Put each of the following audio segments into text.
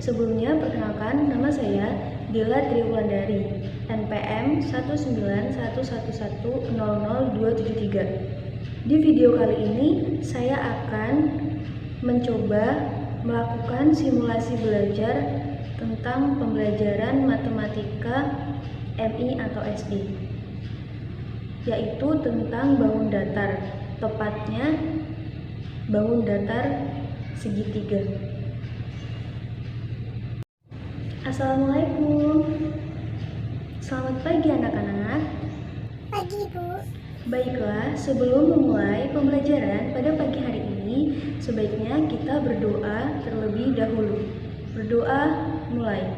Sebelumnya, perkenalkan, nama saya Dila Triwulandari, NPM 19111000273. Di video kali ini, saya akan mencoba melakukan simulasi belajar tentang pembelajaran matematika MI atau SD, yaitu tentang bangun datar, tepatnya bangun datar segitiga. Assalamualaikum. Selamat pagi anak-anak. Pagi, Bu. Baiklah, sebelum memulai pembelajaran pada pagi hari ini, sebaiknya kita berdoa terlebih dahulu. Berdoa mulai.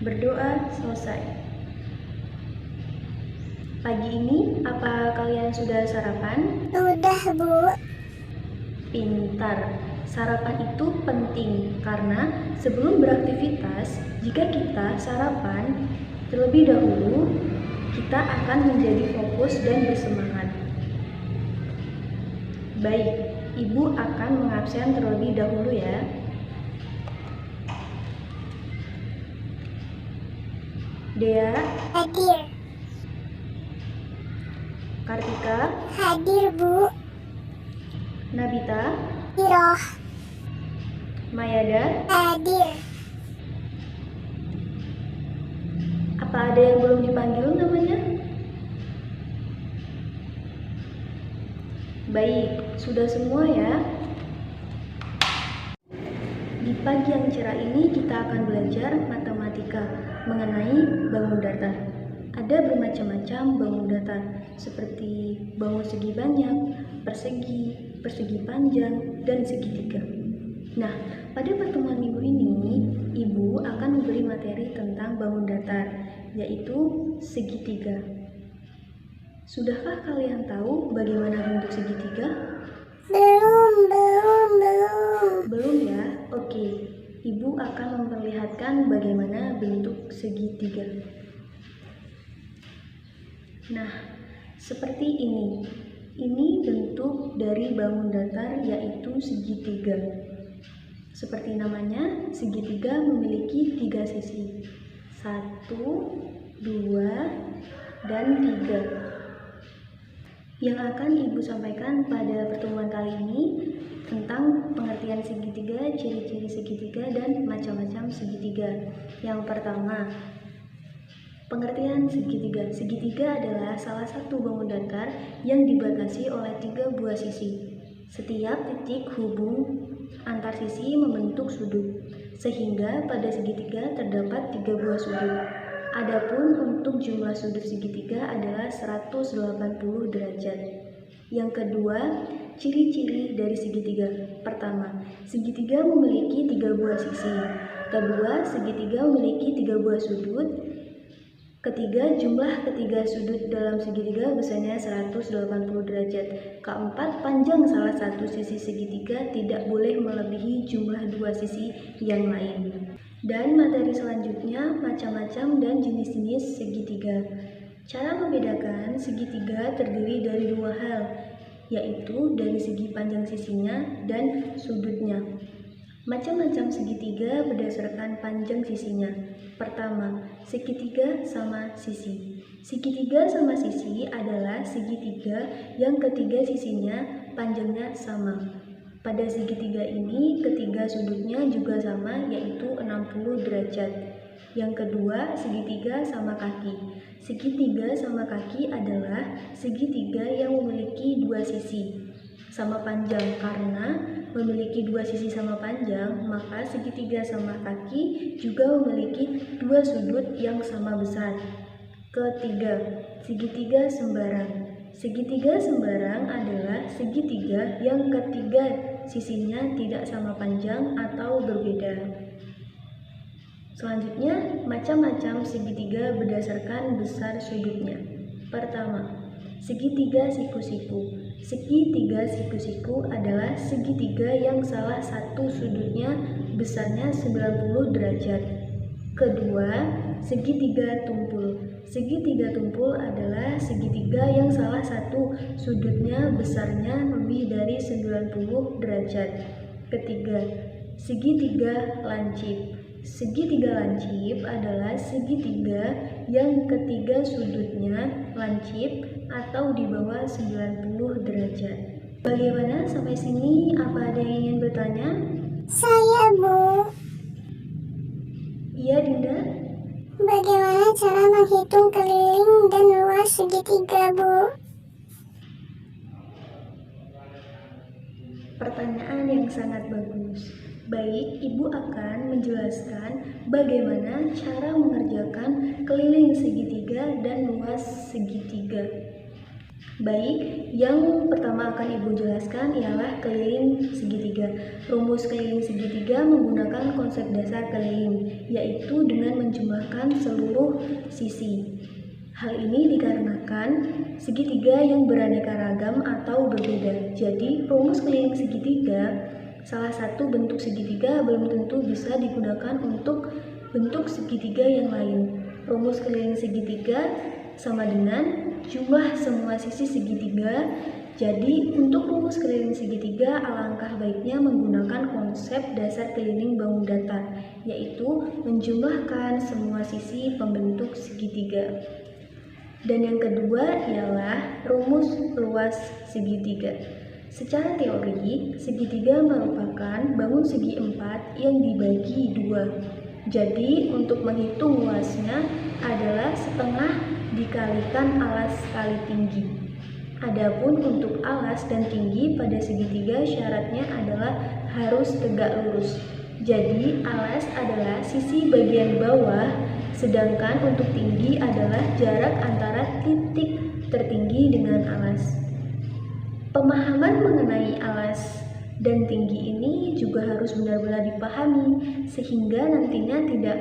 Berdoa selesai. Pagi ini, apa kalian sudah sarapan? Udah, Bu. Pintar. Sarapan itu penting karena sebelum beraktivitas, jika kita sarapan terlebih dahulu, kita akan menjadi fokus dan bersemangat. Baik, Ibu akan mengabsen terlebih dahulu ya. Dea, Hadir. Kartika, Hadir, Bu. Nabita, Iroh. Mayada. Hadir. Apa ada yang belum dipanggil namanya? Baik, sudah semua ya. Di pagi yang cerah ini kita akan belajar matematika mengenai bangun datar. Ada bermacam-macam bangun datar, seperti bangun segi banyak, persegi, persegi panjang, dan segitiga. Nah, pada pertemuan minggu ini, Ibu akan memberi materi tentang bangun datar, yaitu segitiga. Sudahkah kalian tahu bagaimana bentuk segitiga? Belum. Belum ya? Oke, Ibu akan memperlihatkan bagaimana bentuk segitiga. Nah, seperti ini. Ini bentuk dari bangun datar, yaitu segitiga. Seperti namanya, segitiga memiliki 3 sisi. 1, 2, dan 3. Yang akan Ibu sampaikan pada pertemuan kali ini tentang pengertian segitiga, ciri-ciri segitiga, dan macam-macam segitiga. Yang pertama, pengertian segitiga. Segitiga adalah salah satu bangun datar yang dibatasi oleh 3 buah sisi. Setiap titik hubung antar sisi membentuk sudut, sehingga pada segitiga terdapat 3 buah sudut. Adapun untuk jumlah sudut segitiga adalah 180 derajat. Yang kedua, ciri-ciri dari segitiga. Pertama, segitiga memiliki 3 buah sisi. Kedua, segitiga memiliki 3 buah sudut. Ketiga, jumlah ketiga sudut dalam segitiga besarnya 180 derajat. Keempat, panjang salah satu sisi segitiga tidak boleh melebihi jumlah 2 sisi yang lain. Dan materi selanjutnya, macam-macam dan jenis-jenis segitiga. Cara membedakan segitiga terdiri dari 2 hal, yaitu dari segi panjang sisinya dan sudutnya. Macam-macam segitiga berdasarkan panjang sisinya. Pertama, segitiga sama sisi. Segitiga sama sisi adalah segitiga yang ketiga sisinya panjangnya sama. Pada segitiga ini, ketiga sudutnya juga sama, yaitu 60 derajat. Yang kedua, segitiga sama kaki. Segitiga sama kaki adalah segitiga yang memiliki 2 sisi sama panjang. Karena memiliki 2 sisi sama panjang, maka segitiga sama kaki juga memiliki 2 sudut yang sama besar. Ketiga, segitiga sembarang. Segitiga sembarang adalah segitiga yang ketiga sisinya tidak sama panjang atau berbeda. Selanjutnya, macam-macam segitiga berdasarkan besar sudutnya. Pertama, segitiga siku-siku. Segitiga siku-siku adalah segitiga yang salah satu sudutnya besarnya 90 derajat. Kedua, segitiga tumpul. Segitiga tumpul adalah segitiga yang salah satu sudutnya besarnya lebih dari 90 derajat. Ketiga, segitiga lancip. Segitiga lancip adalah segitiga yang ketiga sudutnya lancip atau di bawah 90 derajat. Bagaimana sampai sini? Apa ada yang ingin bertanya? Saya, Bu. Iya, Dinda. Bagaimana cara menghitung keliling dan luas segitiga, Bu? Pertanyaan yang sangat bagus. Baik, Ibu akan menjelaskan bagaimana cara mengerjakan keliling segitiga dan luas segitiga. Baik, yang pertama akan Ibu jelaskan ialah keliling segitiga. Rumus keliling segitiga menggunakan konsep dasar keliling, yaitu dengan menjumlahkan seluruh sisi. Hal ini dikarenakan segitiga yang beraneka ragam atau berbeda. Jadi, rumus keliling segitiga, salah satu bentuk segitiga belum tentu bisa digunakan untuk bentuk segitiga yang lain. Rumus keliling segitiga sama dengan jumlah semua sisi segitiga. Jadi, untuk rumus keliling segitiga, alangkah baiknya menggunakan konsep dasar keliling bangun datar, yaitu menjumlahkan semua sisi pembentuk segitiga. Dan yang kedua ialah rumus luas segitiga. Secara teori, segitiga merupakan bangun segi 4 yang dibagi 2. Jadi, untuk menghitung luasnya adalah setengah dikalikan alas kali tinggi. Adapun untuk alas dan tinggi pada segitiga syaratnya adalah harus tegak lurus. Jadi, alas adalah sisi bagian bawah, sedangkan untuk tinggi adalah jarak antara titik tertinggi dengan alas. Pemahaman mengenai alas dan tinggi ini juga harus benar-benar dipahami, sehingga nantinya tidak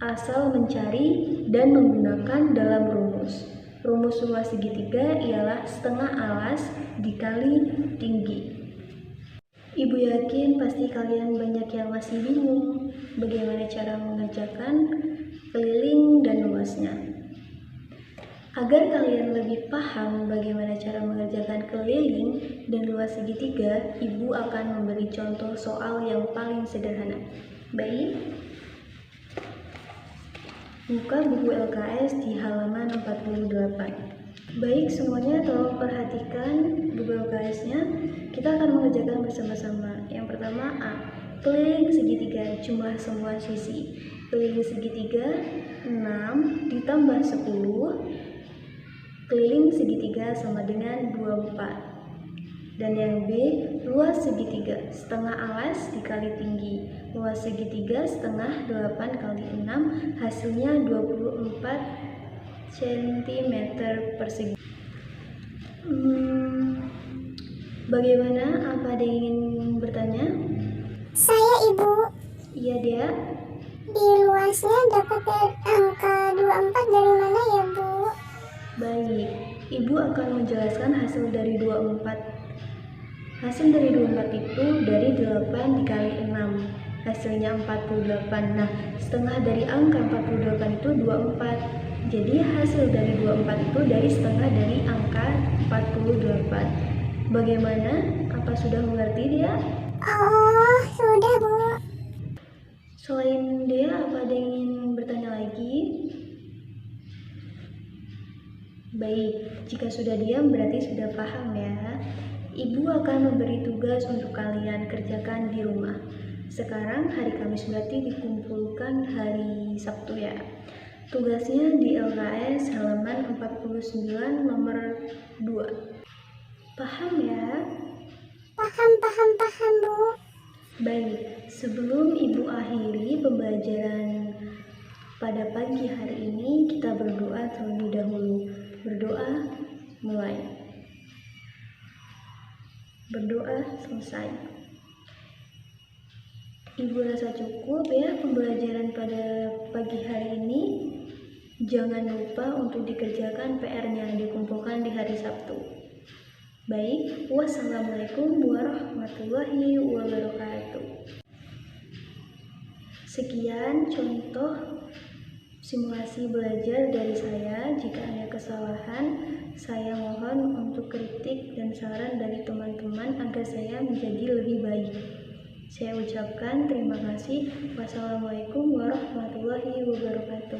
asal mencari dan menggunakan dalam rumus. Rumus luas segitiga ialah setengah alas dikali tinggi. Ibu yakin pasti kalian banyak yang masih bingung bagaimana cara mengerjakan keliling dan luasnya. Agar kalian lebih paham bagaimana cara mengerjakan keliling dan luas segitiga, Ibu akan memberi contoh soal yang paling sederhana. Baik, buka buku LKS di halaman 48. Baik, semuanya tolong perhatikan buku LKS-nya. Kita akan mengerjakan bersama-sama. Yang pertama A. Keliling segitiga, jumlah semua sisi. Keliling segitiga 6 ditambah 10. Keliling segitiga sama dengan 24. Dan yang B, luas segitiga, setengah alas dikali tinggi. Luas segitiga setengah 8 kali 6, hasilnya 24 cm persegi. Bagaimana? Apa ada yang ingin bertanya? Saya, Ibu. Iya, dia. Di luasnya dapat angka 24 dari mana ya, Bu? Baik, Ibu akan menjelaskan hasil dari 24. Hasil dari 24 itu dari 8 dikali 6. Hasilnya 48. Nah, setengah dari angka 48 itu 24. Jadi hasil dari 24 itu dari setengah dari angka 48. Bagaimana? Apa sudah mengerti dia? Oh, sudah, Bu. Selain dia, apa ada yang ingin bertanya lagi? Baik, jika sudah diam berarti sudah paham ya. Ibu akan memberi tugas untuk kalian kerjakan di rumah. Sekarang hari Kamis berarti dikumpulkan hari Sabtu ya. Tugasnya di LKS halaman 49 nomor 2. Paham ya? Paham, Bu. Baik, sebelum Ibu akhiri pembelajaran pada pagi hari ini, kita berdoa terlebih dahulu. Berdoa mulai. Berdoa selesai. Ibu rasa cukup ya pembelajaran pada pagi hari ini. Jangan lupa untuk dikerjakan PR-nya yang dikumpulkan di hari Sabtu. Baik, wassalamualaikum warahmatullahi wabarakatuh. Sekian contoh simulasi belajar dari saya. Jika ada kesalahan, saya mohon untuk kritik dan saran dari teman-teman agar saya menjadi lebih baik. Saya ucapkan terima kasih. Wassalamualaikum warahmatullahi wabarakatuh.